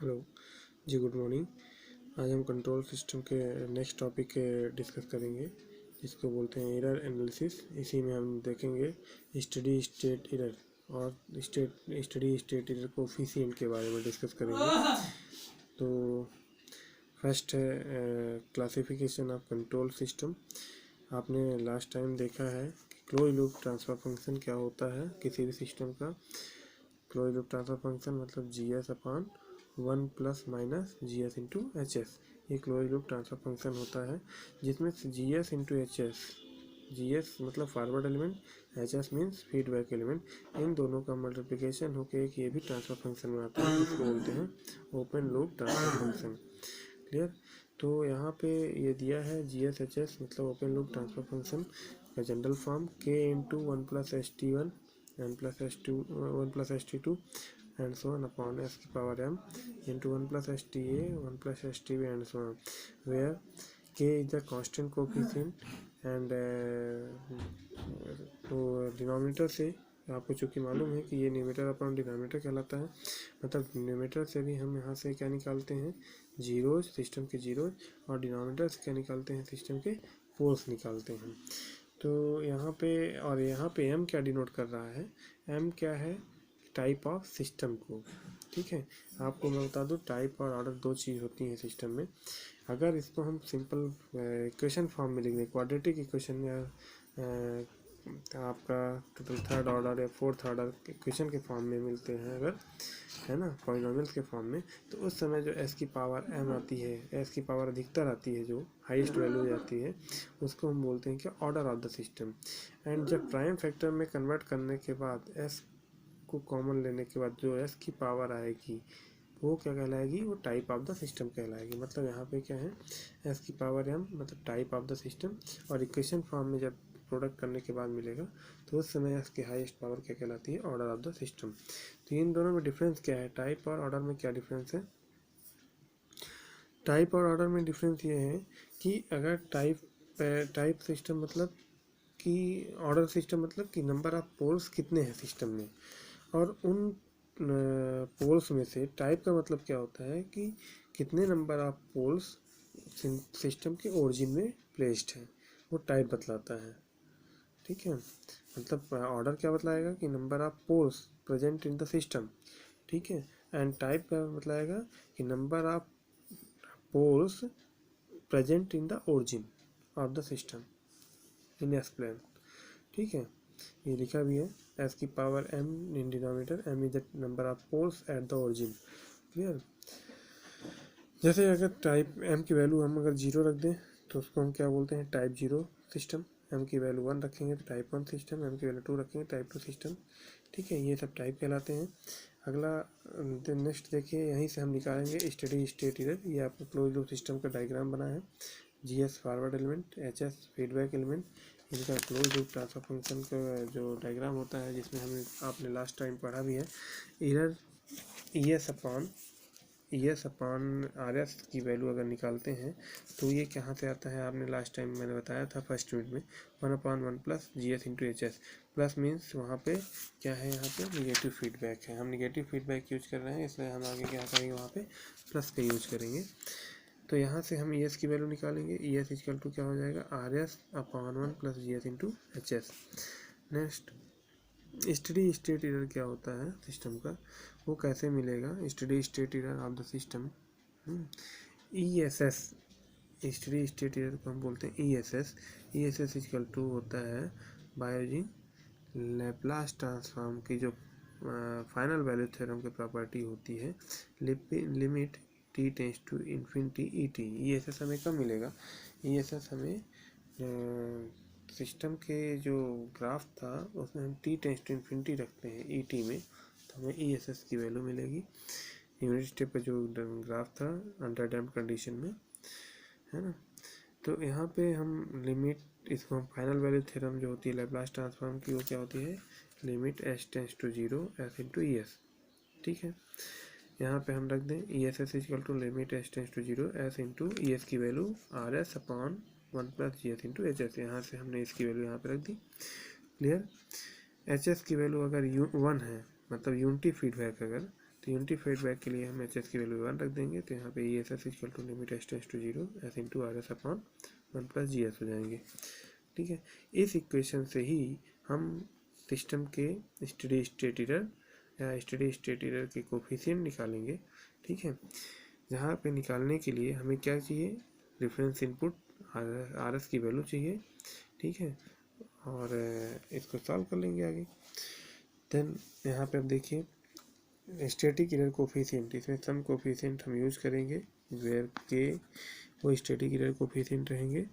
Hello जी, good morning. आज हम control system के नेक्स्ट टॉपिक डिस्कस करेंगे, जिसको बोलते हैं एरर एनालिसिस। इसी में हम देखेंगे स्टडी स्टेट एरर और स्टडी स्टेट एरर कोफिशिएंट के बारे में डिस्कस करेंगे। तो फर्स्ट है क्लासिफिकेशन ऑफ कंट्रोल सिस्टम। आपने लास्ट टाइम देखा है कि क्लोज लूप ट्रांसफ़र फंक्शन क्या होता है किसी भी सिस्टम का। क्लोज लूप ट्रांसफ़र फंक्शन मतलब GS upon 1 plus minus GS into HS। ये क्लोज लूप ट्रांसफ़र फंक्शन होता है जिसमें GS इंटू HS, GS मतलब forward element, HS means feedback element, इन दोनों का मल्टीप्लिकेशन होकर एक ये भी ट्रांसफ़र फंक्शन बनाता है, जिसको बोलते हैं open loop transfer function. Clear. तो यहाँ पे ये दिया है GS HS मतलब ओपन लूप ट्रांसफ़र फंक्शन का general form K into 1 plus ST1 n plus S2 1 plus ST2 and so on upon S की power m into 1 plus STA 1 plus STB and so on, where K is the constant coefficient and तो denominator से आपको चूँकि मालूम है कि ये numerator upon denominator कहलाता है, मतलब न्यूमरेटर से भी हम यहाँ से क्या निकालते हैं, जीरोज, सिस्टम के जीरोज, और डिनोमिनेटर से क्या निकालते हैं, सिस्टम के पोल्स निकालते हैं। तो यहाँ पे और यहाँ पे m क्या डिनोट कर रहा है, m क्या है, टाइप ऑफ सिस्टम को। ठीक है, आपको मैं बता दूँ टाइप और ऑर्डर दो चीज़ होती हैं सिस्टम में। अगर इसको हम सिंपल इक्वेशन फॉर्म में लिख दें, क्वाड्रेटिक इक्वेशन या आपका टोटल थर्ड ऑर्डर या फोर्थ ऑर्डर इक्वेशन के फॉर्म में मिलते हैं अगर, है ना, पॉलिनोमियल्स के फॉर्म में, तो उस समय जो s की पावर m आती है, s की पावर अधिकतर आती है, जो हाईएस्ट वैल्यू जाती है, उसको हम बोलते हैं कि order of the system. And जब प्राइम फैक्टर में कन्वर्ट करने के बाद s को कॉमन लेने के बाद जो s की पावर आएगी वो क्या कहलाएगी, वो टाइप ऑफ द सिस्टम कहलाएगी। मतलब यहाँ पे क्या है, s की पावर m मतलब टाइप ऑफ द सिस्टम, और इक्वेशन फॉर्म में जब प्रोडक्ट करने के बाद मिलेगा तो उस समय s की हाईएस्ट पावर क्या कहलाती है, ऑर्डर ऑफ द सिस्टम। तो इन दोनों में डिफरेंस क्या है, टाइप और ऑर्डर में क्या डिफरेंस है। टाइप और ऑर्डर में डिफरेंस ये है कि अगर टाइप सिस्टम मतलब कि ऑर्डर सिस्टम मतलब कि नंबर ऑफ पोल्स कितने हैं सिस्टम में, और उन पोल्स में से टाइप का मतलब क्या होता है कि कितने नंबर ऑफ पोल्स सिस्टम के ओरिजिन में प्लेस्ड हैं, वो टाइप बतलाता है। ठीक है, मतलब ऑर्डर क्या बतलाएगा कि number of poles present in the system. ठीक है, एंड टाइप क्या बतलाएगा कि number of poles present in the origin of the system in explain. ठीक है, ये लिखा भी है, s की power m in denominator, m is the number of poles at the origin. Clear. जैसे अगर टाइप m की वैल्यू हम अगर 0 रख दें तो उसको हम क्या बोलते हैं, टाइप 0 सिस्टम। m की वैल्यू 1 रखेंगे तो टाइप 1 सिस्टम, m की वैल्यू 2 रखेंगे टाइप 2 सिस्टम। ठीक है, ये सब टाइप कहलाते हैं। अगला नेक्स्ट देखिए, यहीं से हम निकालेंगे स्टडी स्टेट एरर। ये आपको क्लोज लूप सिस्टम का डायग्राम बना है, GS forward element, HS feedback element, इनका क्लोज लूप ट्रांसफर फंक्शन का जो डायग्राम होता है, जिसमें हमने आपने लास्ट टाइम पढ़ा भी है। एरर ES अपॉन RS की वैल्यू अगर निकालते हैं तो ये कहाँ से आता है, आपने लास्ट टाइम मैंने बताया था फर्स्ट यूनिट में, 1/1 plus GS into HS। Plus means वहाँ पे क्या है, यहाँ पे निगेटिव फीडबैक है, हम निगेटिव फीडबैक यूज कर रहे हैं, इसलिए हम आगे क्या करेंगे, वहाँ पे प्लस का यूज करेंगे। तो यहाँ से हम ES की वैल्यू निकालेंगे, ES इक्वल टू क्या हो जाएगा, RS upon 1 plus GS into HS। Next steady state error क्या होता है सिस्टम का, वो कैसे मिलेगा, steady state error of the system, ESS। Steady state error को हम बोलते हैं ESS इक्वल टू होता है बायोजिंग लैप्लास ट्रांसफॉर्म की जो फाइनल वैल्यू थ्योरम की प्रॉपर्टी होती है, limit t tends to infinity ET। ESS हमें कब मिलेगा, ESS हमें सिस्टम के जो ग्राफ था उसमें हम t टेंड्स टू इन्फिनिटी रखते हैं ET में, तो हमें ESS की वैल्यू मिलेगी। यूनिट स्टेप का जो ग्राफ था अंडर डैम्प्ड कंडीशन में, है ना। तो यहाँ पे हम लिमिट, इसको हम फाइनल वैल्यू थ्योरम जो होती है लैप्लास ट्रांसफॉर्म की, वो क्या होती है, limit s tends to 0 s into ES। ठीक है, यहाँ पे हम रख दें ESS equal to limit s tends to 0 s into ES की value RS upon 1 plus GS into HS। यहाँ से हमने इसकी वैल्यू यहाँ पे रख दी। क्लियर। HS की वैल्यू अगर 1 है मतलब यूनिटी फीडबैक अगर तो यूनिटी फीडबैक के लिए हम एच एस की वैल्यू 1 रख देंगे, तो यहाँ पे E S S equal to limit S tends to 0 S into R S upon 1 plus G S हो जाएंगे। ठीक है, इस इक्वेशन से ही हम सिस्टम के स्टेडी स्टेट एरर या स्टेडी स्टेट एरर के कोफिशिएंट निकालेंगे। ठीक है, जहाँ पे निकालने के लिए हमें क्या चाहिए, रेफरेंस इनपुट आर एस की वैल्यू चाहिए। ठीक है, और इसको सॉल्व कर लेंगे आगे। देन यहाँ पे अब देखिए स्टैटिक एरर कोफिशिएंट, इसमें सम कोफिशिएंट हम यूज करेंगे वेयर के वो स्टैटिक एरर कोफिशिएंट रहेंगे।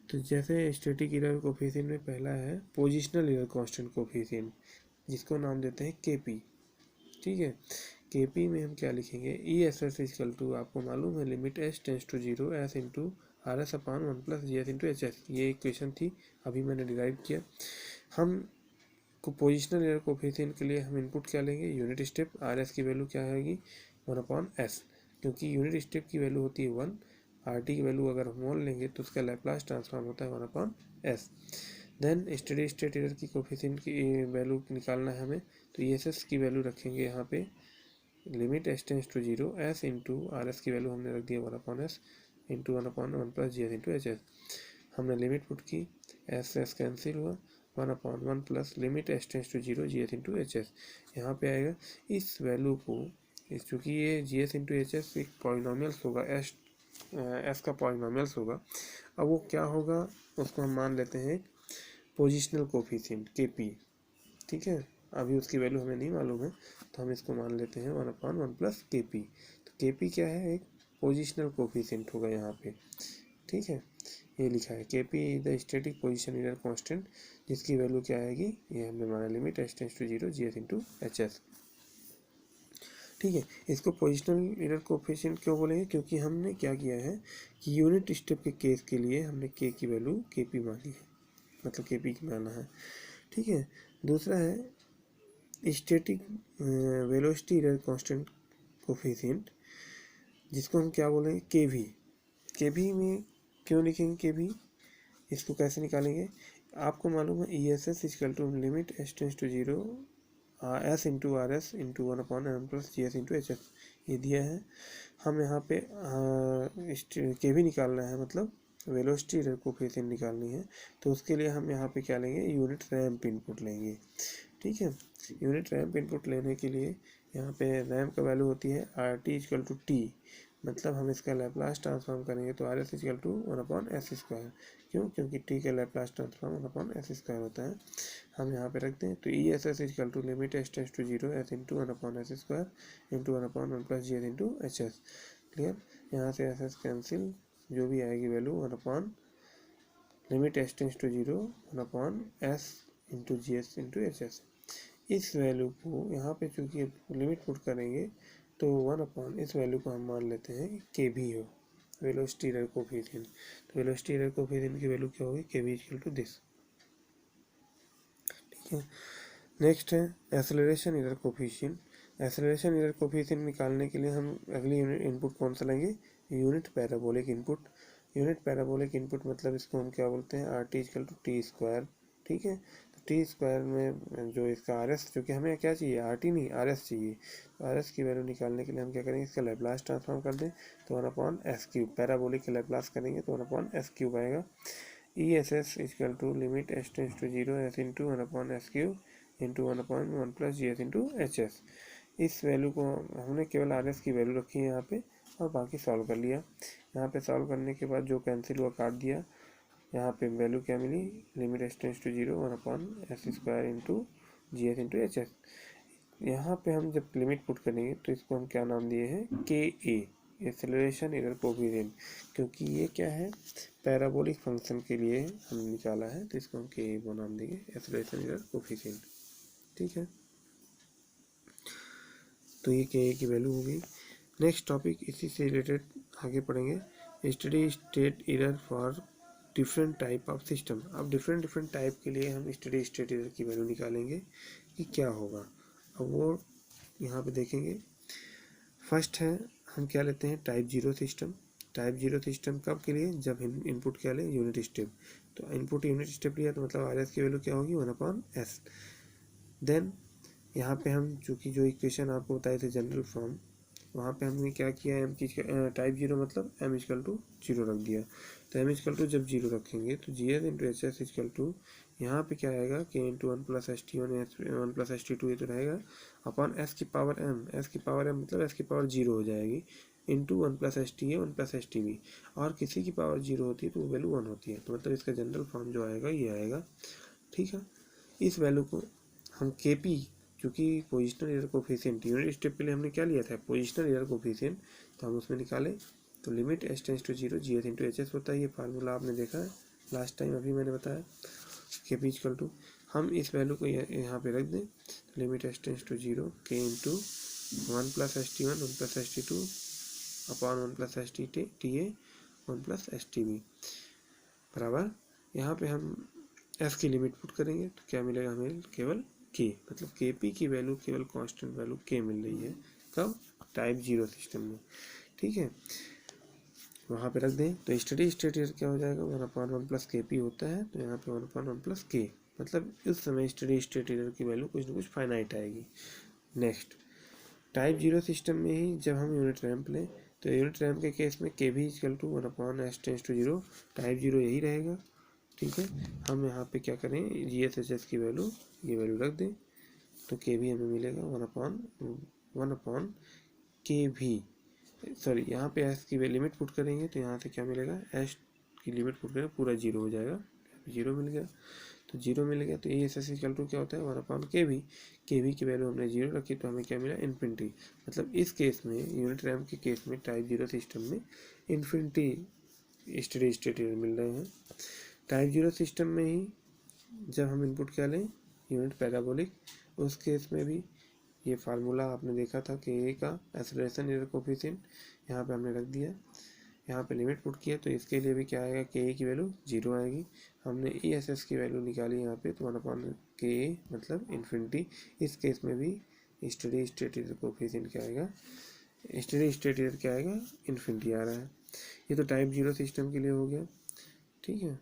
तो जैसे स्टैटिक एरर कोफिशिएंट में पहला है पोजिशनल एरर कांस्टेंट कोफिशिएंट, जिसको नाम देते हैं केपी। ठीक है, केपी में हम क्या लिखेंगे, E S S equal to, आपको मालूम है limit S tends to 0 S into R S upon 1 plus G S into H S. ये इक्वेशन थी, अभी मैंने डिराइव किया। हम को पोजिशनल एरर कोफिशिएंट के लिए हम इनपुट क्या लेंगे, यूनिट स्टेप, आर एस की वैल्यू क्या आएगी 1 अपॉन एस, क्योंकि यूनिट स्टेप की वैल्यू होती है 1, आर टी की वैल्यू अगर हम 1 लेंगे तो उसका लैप्लास ट्रांसफॉर्म होता है 1 upon S. Then steady state error की कोफिशिएंट की वैल्यू निकालना है हमें, तो ई एस एस की वैल्यू रखेंगे यहाँ पे limit S tends to 0 S into R S की वैल्यू हमने रख दिया 1 upon S into 1 upon 1 plus G S into H S. हमने लिमिट पुट की, एस एस कैंसिल हुआ, 1 upon 1 plus limit S tends to 0 G S into H S. यहाँ पे आएगा इस वैल्यू को, चूँकि ये जी एस इंटू एच एस एक पॉलिनोमियल्स होगा, एस का पॉलिनोमियल्स होगा। अब वो क्या होगा, उसको हम मान लेते हैं पोजिशनल कोफिशिएंट के पी। ठीक है, अभी उसकी वैल्यू हमें नहीं मालूम है, तो हम इसको मान लेते हैं 1 अपॉन 1 प्लस के पी। तो के पी क्या है, एक पोजिशनल कोफिशिएंट होगा यहाँ पे। ठीक है, ये लिखा है K P the static position error constant, जिसकी वैल्यू क्या आएगी, ये हमने माना limit S tends to 0 G S into H S. ठीक है, इसको पोजिशनल एरर कोफिशिएंट क्यों बोलेंगे, क्योंकि हमने क्या किया है कि यूनिट स्टेप के केस के लिए हमने के की वैल्यू के पी मानी है, मतलब के पी की माना है। ठीक है, दूसरा है static velocity error constant coefficient, जिसको हम क्या बोलेंगे के वी। के वी में क्यों लिखेंगे के वी, इसको कैसे निकालेंगे, आपको मालूम है E S S equal to limit S tends to 0 S into R S into 1 upon M plus G S into H S, ये दिया है। हम यहाँ पे के भी निकालना है, मतलब वेलोसिटी एरर कोफिशिएंट निकालनी है, तो उसके लिए हम यहाँ पे क्या लेंगे, यूनिट रैंप इनपुट लेंगे। ठीक है, यूनिट रैंप इनपुट लेने के लिए यहाँ पे रैंप का वैल्यू होती है R T equal to T, मतलब हम इसका लैप्लास ट्रांसफॉर्म करेंगे तो R S equal to 1 upon S square. क्यों, क्योंकि टी का Laplace transform 1 upon S square होता है। हम यहाँ पे रखते हैं, तो E S S equal to limit S tends to 0 S into 1 upon S square into 1 upon 1 plus G S into H S. Clear, यहाँ से एस एस कैंसिल, जो भी आएगी value 1 upon limit S tends to 0 1 upon S into G S into H S. इस value को यहाँ पे चूँकि लिमिट पुट करेंगे तो 1 अपॉन इस वैल्यू को हम मान लेते हैं के भी हो, वेलोसिटी एरर कोफिशिएंट। तो वेलोसिटी एरर कोफिशिएंट की वैल्यू क्या होगी, के भी इक्वल टू दिस। ठीक है, नेक्स्ट है acceleration error coefficient. Acceleration error coefficient निकालने के लिए हम अगली यूनिट इनपुट कौन सा लेंगे, unit parabolic input. Unit parabolic input मतलब इसको हम क्या बोलते हैं, R T equal to T square. ठीक है, तो टी स्क्वायर में जो इसका आर एस, जो कि हमें क्या चाहिए, आर टी नहीं आर एस चाहिए, तो आर एस की वैल्यू निकालने के लिए हम क्या करेंगे, इसका लैप्लास ट्रांसफॉर्म कर दें, तो 1 अपॉन एस क्यूब, पैराबोलिक का लैप्लास करेंगे तो 1 अपॉन एस क्यूब आएगा। E S S equal to limit S tends to 0 S into 1 upon S cube into 1 upon 1 plus G S into H S. इस value को हमने केवल are S की value रखी है यहाँ पे, और बाकी सॉल्व कर लिया। यहाँ पे सॉल्व करने के बाद जो कैंसिल हुआ काट दिया, यहाँ पे वैल्यू क्या मिली, limit S tends to 0 1 upon S square into G S into H S. यहाँ पे हम जब लिमिट पुट करेंगे तो इसको हम क्या नाम दिए हैं, के ए, एक्सेलरेशन एरर कोफिशिएंट, क्योंकि ये क्या है, पैराबोलिक फंक्शन के लिए हमने निकाला है, तो इसको हम के ए वो नाम देंगे, एक्सेलरेशन एरर कोफिशिएंट। ठीक है, तो ये के ए की वैल्यू हो गई। नेक्स्ट टॉपिक इसी से रिलेटेड आगे पढ़ेंगे, steady state error for different type of system. अब डिफरेंट टाइप के लिए हम स्टडी स्टेट एरर की वैल्यू निकालेंगे कि क्या होगा। अब वो यहाँ पे देखेंगे। फर्स्ट है, हम क्या लेते हैं, टाइप 0 सिस्टम। टाइप 0 सिस्टम कब के लिए, जब इनपुट क्या ले, यूनिट स्टेप। तो इनपुट यूनिट स्टेप लिया तो मतलब आर एस की वैल्यू क्या होगी, 1 अपॉन एस। देन यहाँ पे हम चूँकि जो इक्वेशन आपको बताए थे जनरल फॉर्म, वहाँ पे हमने क्या किया, एम की टाइप जीरो मतलब एम इजकल टू जीरो रख दिया। तो एम इजकल टू जब जीरो रखेंगे तो G S into H S equal to यहाँ पे क्या आएगा K into one plus S T one plus S T two, ये तो रहेगा अपॉन एस की पावर एम। एस की पावर एम मतलब एस की पावर जीरो हो जाएगी into one plus S T है one plus S T B, और किसी की पावर जीरो होती है तो वो वैल्यू वन होती है। तो मतलब इसका जनरल फॉर्म जो आएगा ये आएगा। ठीक है, इस वैल्यू को हम के पी, चूँकि positional error coefficient unit step के लिए हमने क्या लिया था, पोजिशनल एरर कोफिशिएंट, तो हम उसमें निकाले। तो limit S tends to zero G S into H S होता है, ये फार्मूला आपने देखा है लास्ट टाइम, अभी मैंने बताया के पी इक्वल टू, हम इस वैल्यू को यहाँ पे रख दें। Limit S tends to zero के into one plus S T one plus S T two upon one plus S T T A one plus S T B बराबर, यहाँ पे हम एफ की लिमिट पुट करेंगे तो क्या मिलेगा हमें, केवल के, मतलब के पी की वैल्यू केवल कांस्टेंट वैल्यू के मिल रही है। कब, टाइप जीरो सिस्टम में। ठीक है, वहाँ पे रख दें तो स्टडी स्टेट क्या हो जाएगा, वन अपॉन वन प्लस के पी होता है, तो यहाँ पे वन अपॉन वन प्लस के, मतलब इस समय स्टडी स्टेट एरर की वैल्यू कुछ ना कुछ फाइनाइट आएगी। नेक्स्ट, टाइप जीरो सिस्टम में ही जब हम यूनिट रैंप लें तो यूनिट रैंप के केस में के भी equal to one upon S tends to zero, type zero यही रहेगा। ठीक है, हम यहाँ पे क्या करें, जी एस एच एस की वैल्यू, ये वैल्यू रख दें, तो के भी हमें मिलेगा वन अपॉन के भी, सॉरी यहाँ पे एस की लिमिट पुट करेंगे तो यहाँ से क्या मिलेगा, एस की लिमिट पुट करेंगे पूरा जीरो हो जाएगा, जीरो मिल गया। तो जीरो मिल गया तो E S S equal to क्या होता है, वन अपॉन के भी की वैल्यू हमने जीरो रखी तो हमें क्या मिला, इन्फिनिटी। मतलब इस केस में, यूनिट रैम्प के केस में, टाइप जीरो सिस्टम में इन्फिनिटी स्टडी स्टेट एरर मिल रहे हैं। टाइप जीरो सिस्टम में ही जब हम इनपुट क्या लें, यूनिट पैराबोलिक, उस केस में भी ये फार्मूला आपने देखा था कि ए का एक्सेलरेशन एरर कोफिशिएंट यहाँ पे हमने रख दिया, यहाँ पे लिमिट पुट किया, तो इसके लिए भी क्या आएगा, के ए की वैल्यू जीरो आएगी। हमने ई एस एस की वैल्यू निकाली यहाँ पे, तो वन अपॉन के ए मतलब इन्फिनिटी। इस केस में भी स्टडी स्टेट एरर कोफिशिएंट क्या आएगा, स्टडी स्टेट एरर क्या आएगा, इन्फिनिटी आ रहा है। ये तो टाइप जीरो सिस्टम के लिए हो गया। ठीक है।